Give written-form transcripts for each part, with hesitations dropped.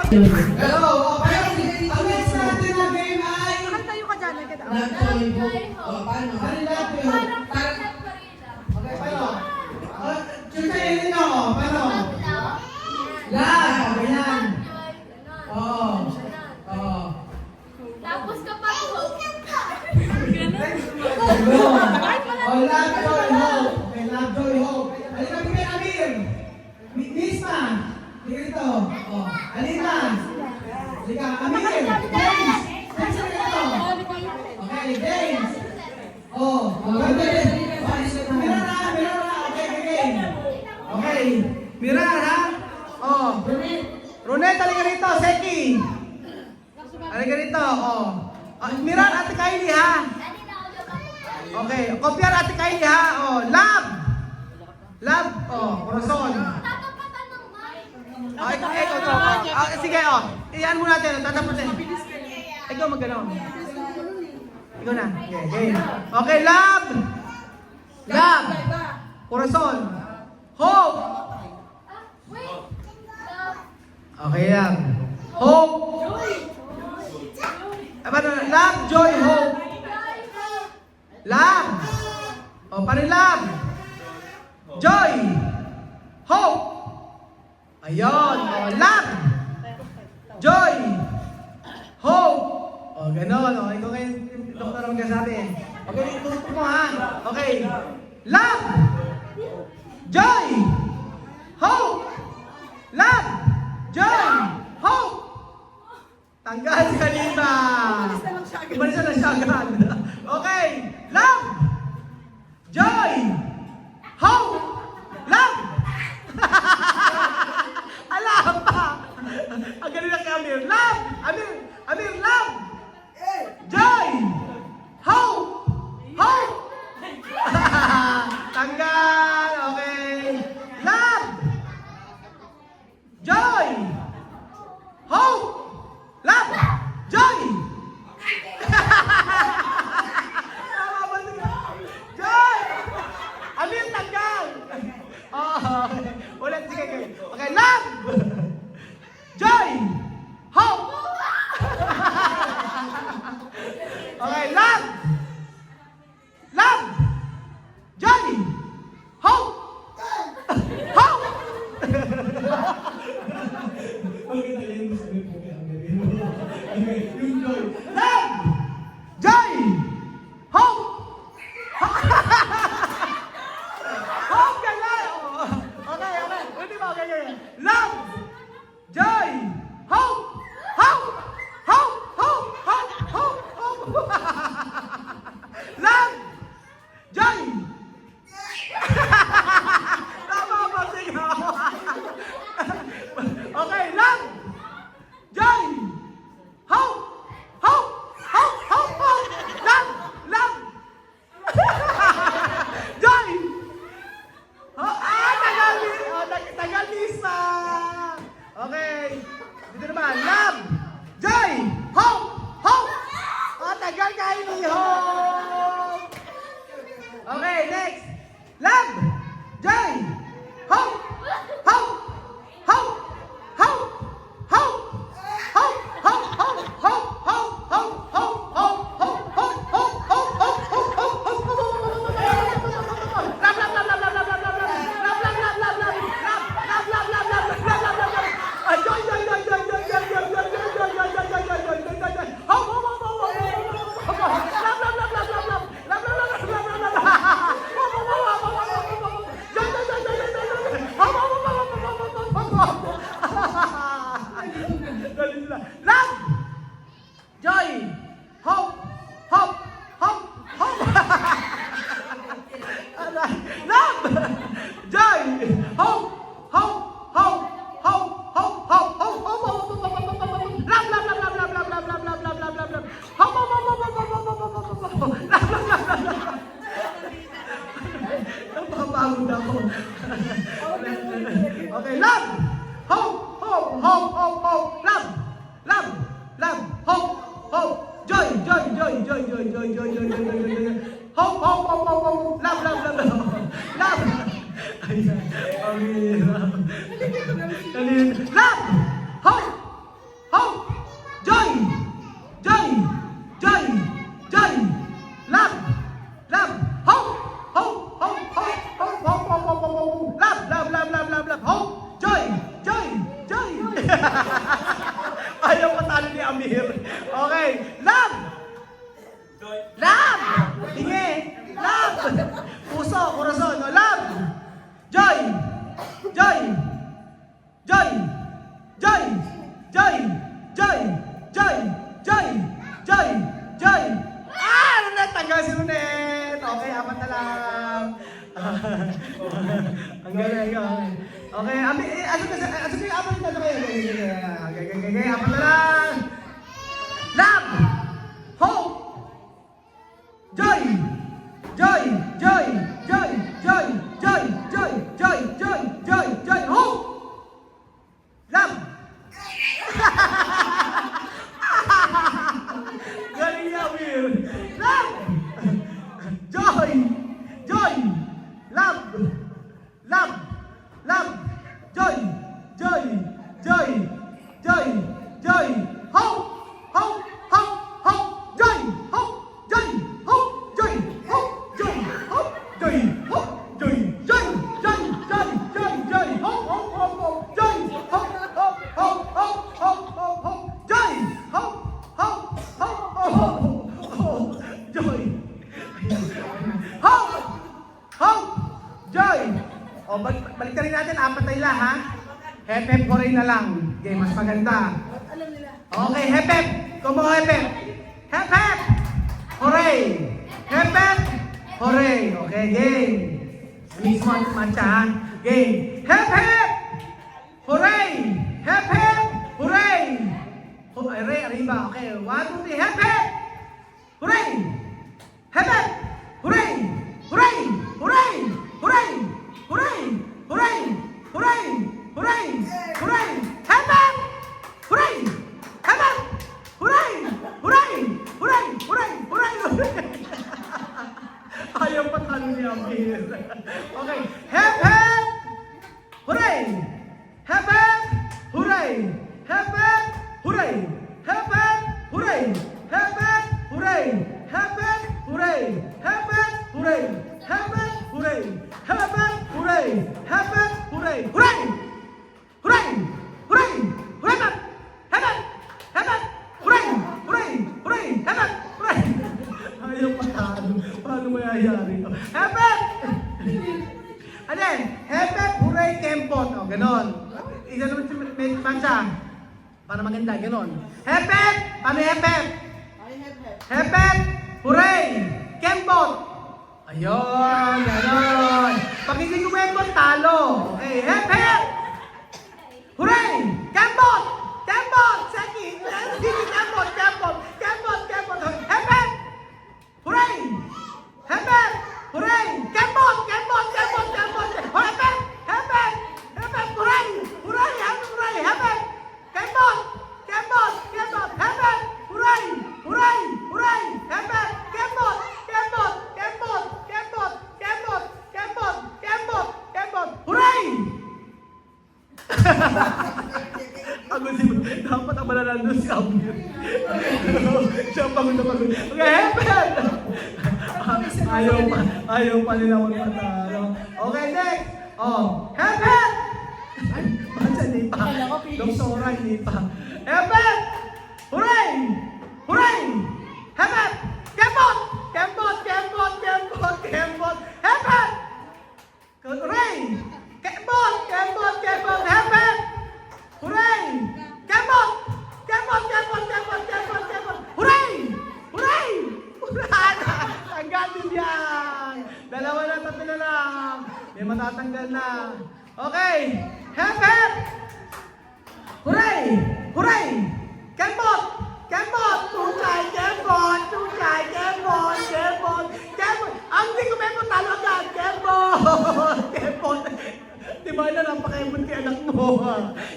Hello, ang next natin na game ay... Tayo ka dyan, agad. Paano? Ano lahat yun? Okay, paano? Chuchayin nyo, paano? Lahat, ganyan. Oo. Oo. Tapos kapag Oh, love, joy, hope. Okay, love, joy, hope. Halika kami kay Amir. Miss Ma. Halika dito. Oh, halika. Halika, Amir. James. James, halika dito. Okay, James. Oh, Mira na. Okay, game. Okay. Mira, ha? Oh. Ronette, halika dito. Seki. Halika dito. Oh. Mira, Ate Kylie, ha? Okay, kopya Ate Kylie, ha? Oh, love. Love. Oh, corazon. Oh, ikaw. Sige, oh. Iyan mo natin. Tatapusin. Ikaw mag-gano'n. Ikaw na. Okay, game. Okay, love. Love. Corazon. Hope. Okay, love. Hope. Love, joy, hope. Love. O, paano love? Joy. Hope. Ayun. O, love. Joy. Hope. O, ganon. O, ikaw kayo, doktor ang kasabi. Okay, tutok mo ha. Okay. Love. Joy. Hope. Love. Joy. Hope. Tanggal si Kalima. Umalis na lang siya agad. Okay. Love. Joy. Hope. Love. Alam pa. Ang galing na kay Amir. Love. Amir, love. Joy. Hope. Hope. Tanggal. Okay. Love. Joy. Hope. Love. Joy. Joy. Amir, tanggal. Oh, ulit, sige. Okay, love. Joy. Hope. Okay, love. Love. Joy. Hope. Hope. Love. Joy. Hope. Hope ka na. Okay. Hindi ba? Okay. Love. Joy. Hope. Hope. Hope. Hope. Hope. Hope. Hope. Love. Joy. Tama ba? Sige. Okay. Love. Joy. Hope. Hope. Hope. Hope. Hope. Love. Love. Joy. Tagal Lisa. Okay. Dito naman. Love. Joy. Hope. Hope. Tagal Kylie. Hope. Okay, next. Love. Joy. Hope. Hope. Hope. Hope. Hope. Hope. Hope. Hope. Hope. Hope. Hope. Hope. Hope. Hope. Hope. Hope. Hope. Hope. Hope. Love, joy, hope, hope, hope, hope. Love, joy, hope, hope, hope, hope, hope, hope, hope, hope, love, love, love, love, love, love, love, love, love, love, love, love, love, hope, hope, hope, hope, hope, hope, hope, hope, love. Napapagod ako. Okay, love, hope, hope, hope, hope, hope, love, love, love, hope, hope, joy, joy, joy, joy, joy, joy, joy, joy, joy, joy, joy, hope, hope, hope, hope, hope, love, love, love, love, love, love, hope, Okay, apat na lang. Ang galing, okay. Okay, asan na yung apat na kayo? Okay, apat na lang. Love! Hope! Joy! Joy! Joy! Joy! Joy! Joy! Joy! Joy! Joy! Joy! Joy! Hope! Love! Galing niya, Will. Love! Joy! Joy! Love! Love! Love! Joy! Joy! Joy! Joy! Joy! Hope! Hope! Hope! Hope! Joy! Hope! Joy! Hope! Joy! Hope! Joy! Hope! Joy! Hope! Joy! Joy! Joy! Joy! Joy! Joy! Hope! Hope! Hope! Hope! Joy! Hope! Hope! Hope! Hope! Hope! Hope! Hope! Joy! Hope! Hope! Hope! Hope! Hope! Joy! Hope! Hope! Joy! O, balik rin natin, apat na ila, ha? Hep-hep ko rin na lang. Okay, mas maganda. Okay, hep-hep! Kumo hep-hep! Hep-hep! Hooray! Hep-hep! Hooray! Okay, game. Mismo ang matcha, ha? Game. Hep-hep! Hooray! Hep-hep! Hooray! Hooray, arriba. Okay, 1, 2, 3, hep-hep! Hooray! Hep-hep! Hooray! Hooray! Hooray! Hooray! Hooray! Hooray! Hooray! Hooray! Hooray! Hep-hep! Hooray! Hep-hep! Hooray! Hooray! Hooray! Hooray! Hooray! Ayaw patalo niya ang beer. Okay. Hep-hep! Hooray! Hep-hep! Hooray! Hep-hep! Hooray! Hep-hep! Hooray! Hep-hep! Hooray! Hep-hep! Hooray! Hep-hep! Hooray! Hep-hep! Hooray! Hep-hep! Hooray! Hep-hep! Hooray! Hooray! Hooray! Hooray! Hooray! Hep-hep! Hep-hep! Hooray! Hooray! Hooray! Hep-hep! Hooray! Ayaw patalo. Paano mayayari? Hep-hep! Ano yan? Hep-hep! Hooray! Kempot! O, ganon. Isa naman si Mancha. Para maganda, ganon. Hep-hep! Paano hep-hep? Hep-hep! Hooray! Kempot! Ayun! Ganon! Pag hindi kumempot, talo! Okay, hep-hep! Hooray! Kempot! Kempot! Second! Kempot! Kempot! Kempot! Kempot! Hep-hep! Hooray! Hep-hep! Hooray! Kempot! Kempot! Kempot! Kempot! Hep-hep! Hep-hep! Hep-hep! Hooray! Hooray! Hooray! Hep-hep! Kempot! Kempot! Kempot! Hep-hep! Hooray! Hooray! Hooray! Hep-hep! Kempot! Kempot! Kempot! Kempot! Kempot! Kempot! Kempot! Kempot! Hooray! Ako si dapat ang mananalo si Amir. Siya ang pagod na pagod. Okay, hep-hep! Ayaw pa nila magpatalo. Okay, next! Oh, hep-hep! Ay, basta hindi pa. Doktora, hindi pa. Hep-hep! Hooray! Hooray! Hep-hep! Kempot! Kempot! Kempot! Kempot! Kempot! Hep-hep! Hooray! Kempot! Kempot! Kempot! Hep-hep! Hooray! Kempot! Kempot! Kempot! Kempot! Kempot! Kempot! Hooray! Hooray! Hooray! Tanggal din yan! Dalawa na, tatlo na lang. May matatanggal na. Okay! Hep-hep! Hooray! Hooray! Kempot! Kempot! Tuchay! Kempot! Tuchay! Kempot! Kempot! Kempot! Ang di ko may talo agad! Kempot! Kempot! Di ba na napaka-kempot kay anak mo?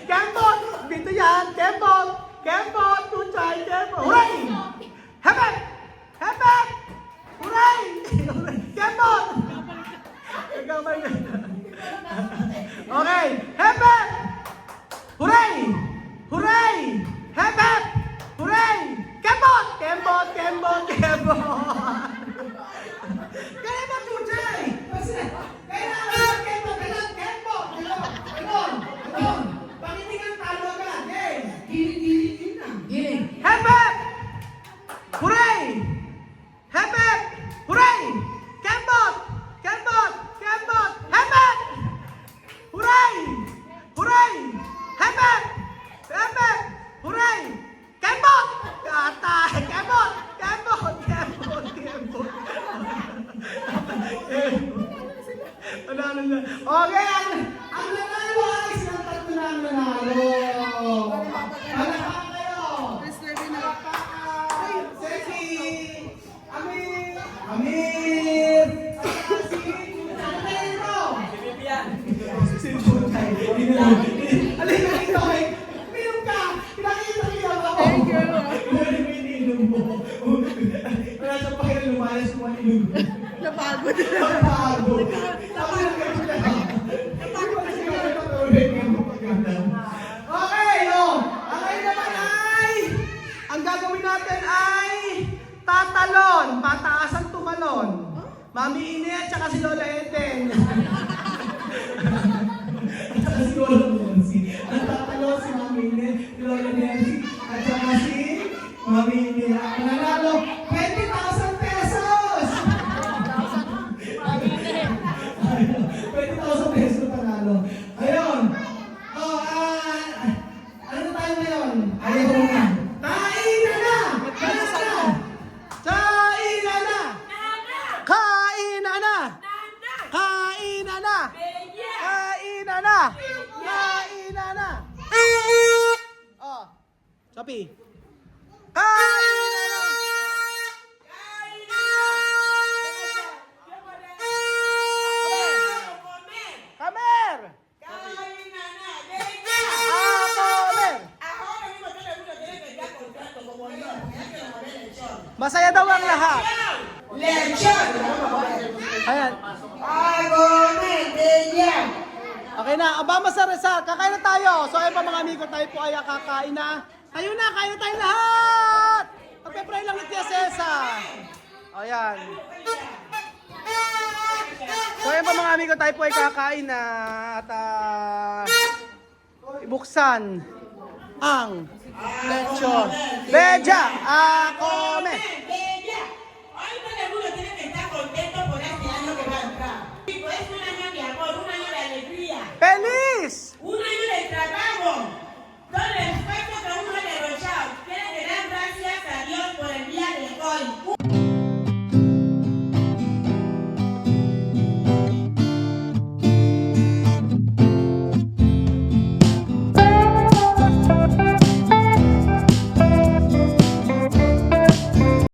Kempot! Dito yan! Kempot! Kempot! Tuchay! Kempot! Hooray! Hep-hep! Hep-hep! Hooray! Kempot! Okay! Hep-hep! Hooray! Hooray! Hep-hep! Hooray! Kempot! Kempot! Kempot! Kempot! Kaya ba, Tuchay? Kailangan kempot! Kailangan kempot! Ganon! Ganon! Pag hindi ka talo agad, eh! Giling-giling na. Giling! Hep-hep! Hooray! Hep-hep! Hooray! Kempot! Kempot! Kempot! Hep-hep! Hooray! Hooray! Hep-hep! Hep-hep! Hooray! Kempot! Kata! Kempot! Kempot! Kempot! Okay, Ang nanalo ay silang tatlo na ang nanalo. Palakpakan kayo. Palakpakan. Sexy. Amir. Amir. Ano kayo ito? Si Chuchay. Alin na ito eh. Uminom ka. Kinakita ako. Thank you. Ininom mo. Wala sa pakilang lumayas kung ano ininom mo. Napagod. Napagod. Tapos na kayo siya. Okay, oh. Ang ngayon naman ay, ang gagawin natin ay tatalon, pataas ang tumalon. Mami Ine at saka si Lola Eden. at saka si Lola Nancy. Ang tatalo si Mami Ine, si Lola Nancy, at saka si Mami Ine. Ang nanalo, 20,000 pesos! 20,000 pesos panalo. Ayun. Oh, ano tayo ngayon? Ayaw ko na. Kainan na! Kainan na! Kainan na! Kainan na! Kainan na! Kainan na! Kainan na! Oh, Sophie. Kainan na! Kamer! Kamer! Masaya daw ang lahat. Ayan. Okay na, aba masarap. Kakain na tayo. So ayun pa mga amigo, tayo po ay kakain na. Tayo na, kain na tayo lahat. Magpe-pray lang ni Tia Cesa. Ayan. So ayun pa mga amigo, tayo po ay kakain na. At ibuksan ang lechon. Beja, come. Hoy todo el mundo tiene que estar contento por este año que va a entrar. Es un año de amor, un año de alegría, Feliz! un